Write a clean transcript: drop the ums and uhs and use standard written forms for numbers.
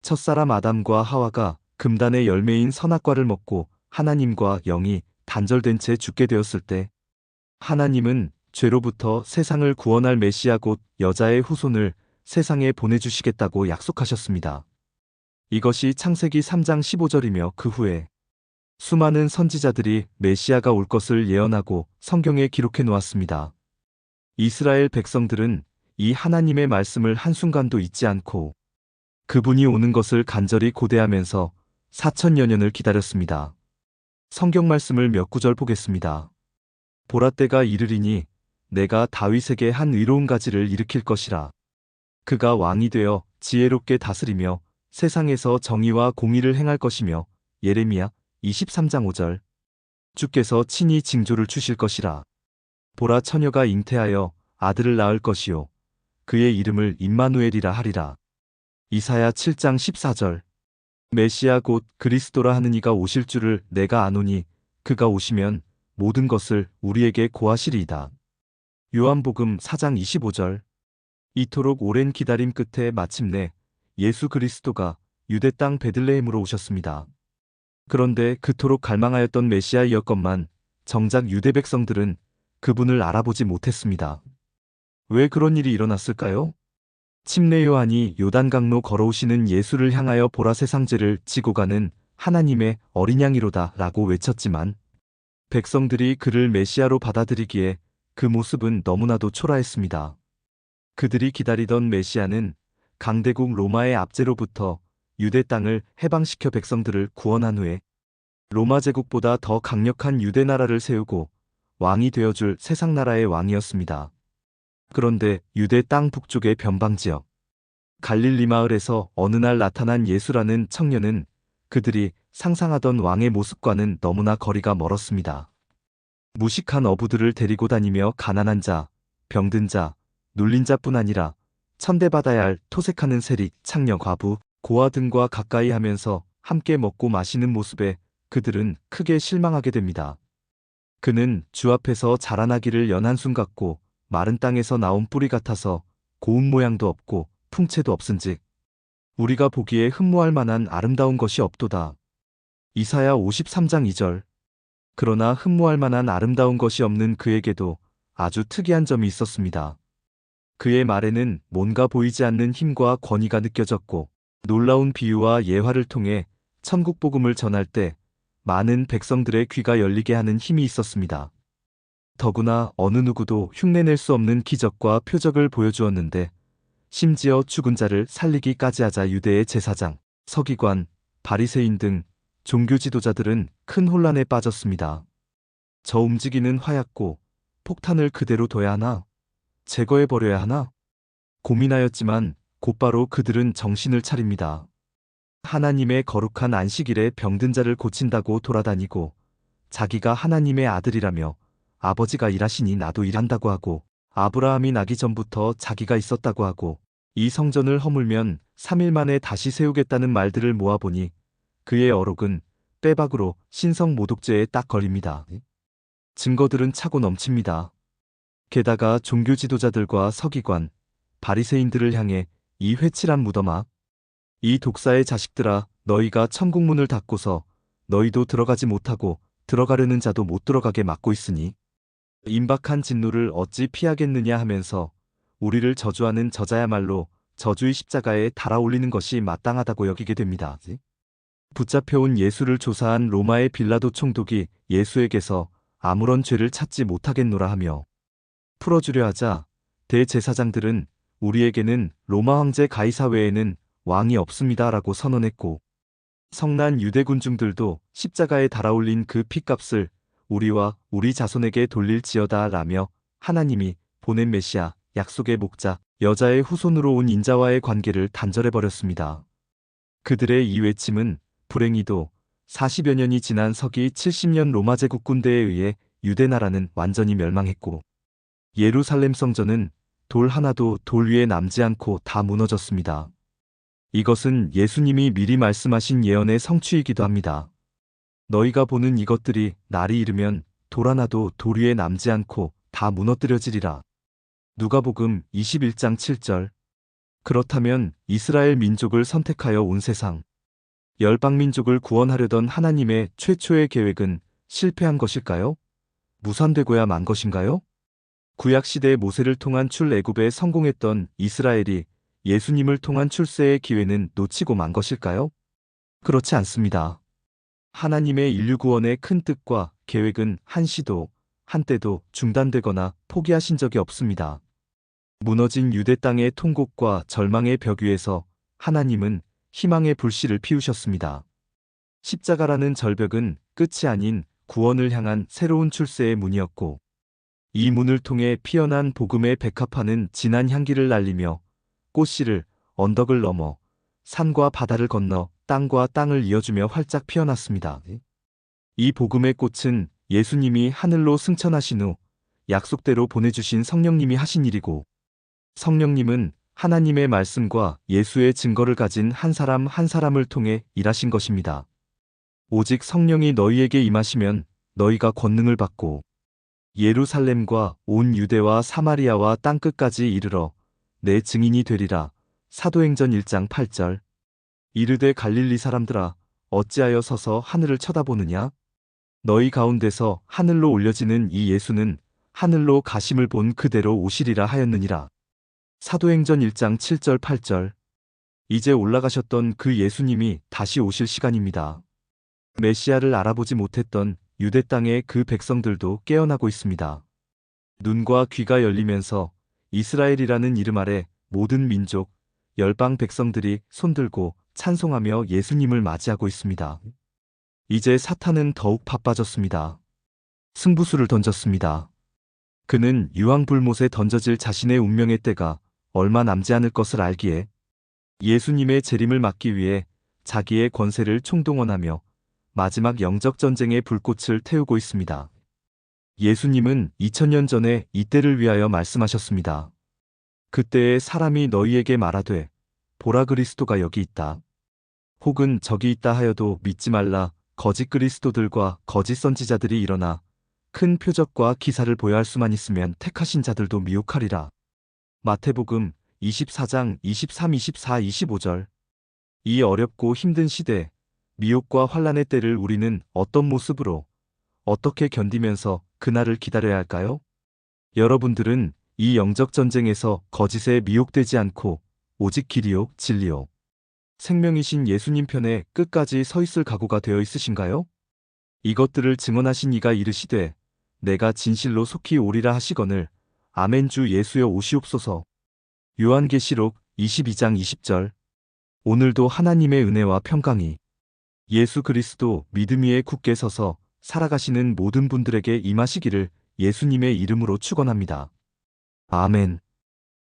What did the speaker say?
첫사람 아담과 하와가 금단의 열매인 선악과를 먹고 하나님과 영이 단절된 채 죽게 되었을 때 하나님은 죄로부터 세상을 구원할 메시아 곧 여자의 후손을 세상에 보내주시겠다고 약속하셨습니다. 이것이 창세기 3장 15절이며 그 후에 수많은 선지자들이 메시아가 올 것을 예언하고 성경에 기록해 놓았습니다. 이스라엘 백성들은 이 하나님의 말씀을 한순간도 잊지 않고 그분이 오는 것을 간절히 고대하면서 4000여 년을 기다렸습니다. 성경 말씀을 몇 구절 보겠습니다. 보라 때가 이르리니 내가 다윗에게 한 의로운 가지를 일으킬 것이라. 그가 왕이 되어 지혜롭게 다스리며 세상에서 정의와 공의를 행할 것이며. 예레미야 23장 5절. 주께서 친히 징조를 주실 것이라. 보라 처녀가 잉태하여 아들을 낳을 것이요 그의 이름을 임마누엘이라 하리라. 이사야 7장 14절. 메시아 곧 그리스도라 하는 이가 오실 줄을 내가 아노니 그가 오시면 모든 것을 우리에게 고하시리이다. 요한복음 4장 25절. 이토록 오랜 기다림 끝에 마침내 예수 그리스도가 유대 땅 베들레헴으로 오셨습니다. 그런데 그토록 갈망하였던 메시아이었건만 정작 유대 백성들은 그분을 알아보지 못했습니다. 왜 그런 일이 일어났을까요? 침례 요한이 요단강로 걸어오시는 예수를 향하여 보라 세상 죄를 지고 가는 하나님의 어린 양이로다 라고 외쳤지만 백성들이 그를 메시아로 받아들이기에 그 모습은 너무나도 초라했습니다. 그들이 기다리던 메시아는 강대국 로마의 압제로부터 유대 땅을 해방시켜 백성들을 구원한 후에 로마 제국보다 더 강력한 유대 나라를 세우고 왕이 되어줄 세상 나라의 왕이었습니다. 그런데 유대 땅 북쪽의 변방지역 갈릴리 마을에서 어느 날 나타난 예수라는 청년은 그들이 상상하던 왕의 모습과는 너무나 거리가 멀었습니다. 무식한 어부들을 데리고 다니며 가난한 자, 병든 자, 눌린 자뿐 아니라 천대받아야 할 토색하는 세리, 창녀, 과부, 고아 등과 가까이 하면서 함께 먹고 마시는 모습에 그들은 크게 실망하게 됩니다. 그는 주 앞에서 자라나기를 연한 순 같고 마른 땅에서 나온 뿌리 같아서 고운 모양도 없고 풍채도 없은즉 우리가 보기에 흠모할 만한 아름다운 것이 없도다. 이사야 53장 2절. 그러나 흠모할 만한 아름다운 것이 없는 그에게도 아주 특이한 점이 있었습니다. 그의 말에는 뭔가 보이지 않는 힘과 권위가 느껴졌고 놀라운 비유와 예화를 통해 천국 복음을 전할 때 많은 백성들의 귀가 열리게 하는 힘이 있었습니다. 더구나 어느 누구도 흉내낼 수 없는 기적과 표적을 보여주었는데 심지어 죽은 자를 살리기까지 하자 유대의 제사장, 서기관, 바리새인 등 종교 지도자들은 큰 혼란에 빠졌습니다. 저 움직이는 화약고 폭탄을 그대로 둬야 하나? 제거해버려야 하나? 고민하였지만 곧바로 그들은 정신을 차립니다. 하나님의 거룩한 안식일에 병든 자를 고친다고 돌아다니고 자기가 하나님의 아들이라며 아버지가 일하시니 나도 일한다고 하고 아브라함이 나기 전부터 자기가 있었다고 하고 이 성전을 허물면 3일 만에 다시 세우겠다는 말들을 모아보니 그의 어록은 빼박으로 신성 모독죄에 딱 걸립니다. 증거들은 차고 넘칩니다. 게다가 종교 지도자들과 서기관, 바리새인들을 향해 이 회칠한 무덤아, 이 독사의 자식들아, 너희가 천국 문을 닫고서 너희도 들어가지 못하고 들어가려는 자도 못 들어가게 막고 있으니 임박한 진노를 어찌 피하겠느냐 하면서 우리를 저주하는 저자야말로 저주의 십자가에 달아올리는 것이 마땅하다고 여기게 됩니다. 붙잡혀온 예수를 조사한 로마의 빌라도 총독이 예수에게서 아무런 죄를 찾지 못하겠노라 하며 풀어주려 하자 대제사장들은 우리에게는 로마 황제 가이사 외에는 왕이 없습니다 라고 선언했고 성난 유대 군중들도 십자가에 달아올린 그 핏값을 우리와 우리 자손에게 돌릴지어다 라며 하나님이 보낸 메시아, 약속의 목자, 여자의 후손으로 온 인자와의 관계를 단절해버렸습니다. 그들의 이 외침은 불행히도 40여 년이 지난 서기 70년 로마 제국 군대에 의해 유대 나라는 완전히 멸망했고 예루살렘 성전은 돌 하나도 돌 위에 남지 않고 다 무너졌습니다. 이것은 예수님이 미리 말씀하신 예언의 성취이기도 합니다. 너희가 보는 이것들이 날이 이르면 돌 하나도 돌 위에 남지 않고 다 무너뜨려지리라. 누가복음 21장 7절. 그렇다면 이스라엘 민족을 선택하여 온 세상 열방 민족을 구원하려던 하나님의 최초의 계획은 실패한 것일까요? 무산되고야 만 것인가요? 구약시대 모세를 통한 출애굽에 성공했던 이스라엘이 예수님을 통한 출세의 기회는 놓치고 만 것일까요? 그렇지 않습니다. 하나님의 인류 구원의 큰 뜻과 계획은 한시도, 한때도 중단되거나 포기하신 적이 없습니다. 무너진 유대 땅의 통곡과 절망의 벽 위에서 하나님은 희망의 불씨를 피우셨습니다. 십자가라는 절벽은 끝이 아닌 구원을 향한 새로운 출세의 문이었고, 이 문을 통해 피어난 복음의 백합화는 진한 향기를 날리며 꽃씨를 언덕을 넘어 산과 바다를 건너 땅과 땅을 이어주며 활짝 피어났습니다. 이 복음의 꽃은 예수님이 하늘로 승천하신 후 약속대로 보내주신 성령님이 하신 일이고, 성령님은 하나님의 말씀과 예수의 증거를 가진 한 사람 한 사람을 통해 일하신 것입니다. 오직 성령이 너희에게 임하시면 너희가 권능을 받고 예루살렘과 온 유대와 사마리아와 땅끝까지 이르러 내 증인이 되리라. 사도행전 1장 8절. 이르되 갈릴리 사람들아, 어찌하여 서서 하늘을 쳐다보느냐? 너희 가운데서 하늘로 올려지는 이 예수는 하늘로 가심을 본 그대로 오시리라 하였느니라. 사도행전 1장 7절 8절. 이제 올라가셨던 그 예수님이 다시 오실 시간입니다. 메시아를 알아보지 못했던 유대 땅의 그 백성들도 깨어나고 있습니다. 눈과 귀가 열리면서 이스라엘이라는 이름 아래 모든 민족, 열방 백성들이 손들고 찬송하며 예수님을 맞이하고 있습니다. 이제 사탄은 더욱 바빠졌습니다. 승부수를 던졌습니다. 그는 유황불못에 던져질 자신의 운명의 때가 얼마 남지 않을 것을 알기에 예수님의 재림을 막기 위해 자기의 권세를 총동원하며 마지막 영적 전쟁의 불꽃을 태우고 있습니다. 예수님은 2000년 전에 이때를 위하여 말씀하셨습니다. 그때에 사람이 너희에게 말하되 보라 그리스도가 여기 있다. 혹은 저기 있다 하여도 믿지 말라. 거짓 그리스도들과 거짓 선지자들이 일어나 큰 표적과 기사를 보여야 할 수만 있으면 택하신 자들도 미혹하리라. 마태복음 24장 23, 24, 25절. 이 어렵고 힘든 시대, 미혹과 환란의 때를 우리는 어떤 모습으로, 어떻게 견디면서 그날을 기다려야 할까요? 여러분들은 이 영적 전쟁에서 거짓에 미혹되지 않고 오직 길이요, 진리요, 생명이신 예수님 편에 끝까지 서 있을 각오가 되어 있으신가요? 이것들을 증언하신 이가 이르시되 내가 진실로 속히 오리라 하시거늘 아멘. 주 예수여 오시옵소서. 요한계시록 22장 20절. 오늘도 하나님의 은혜와 평강이 예수 그리스도 믿음 위에 굳게 서서 살아가시는 모든 분들에게 임하시기를 예수님의 이름으로 축원합니다. 아멘.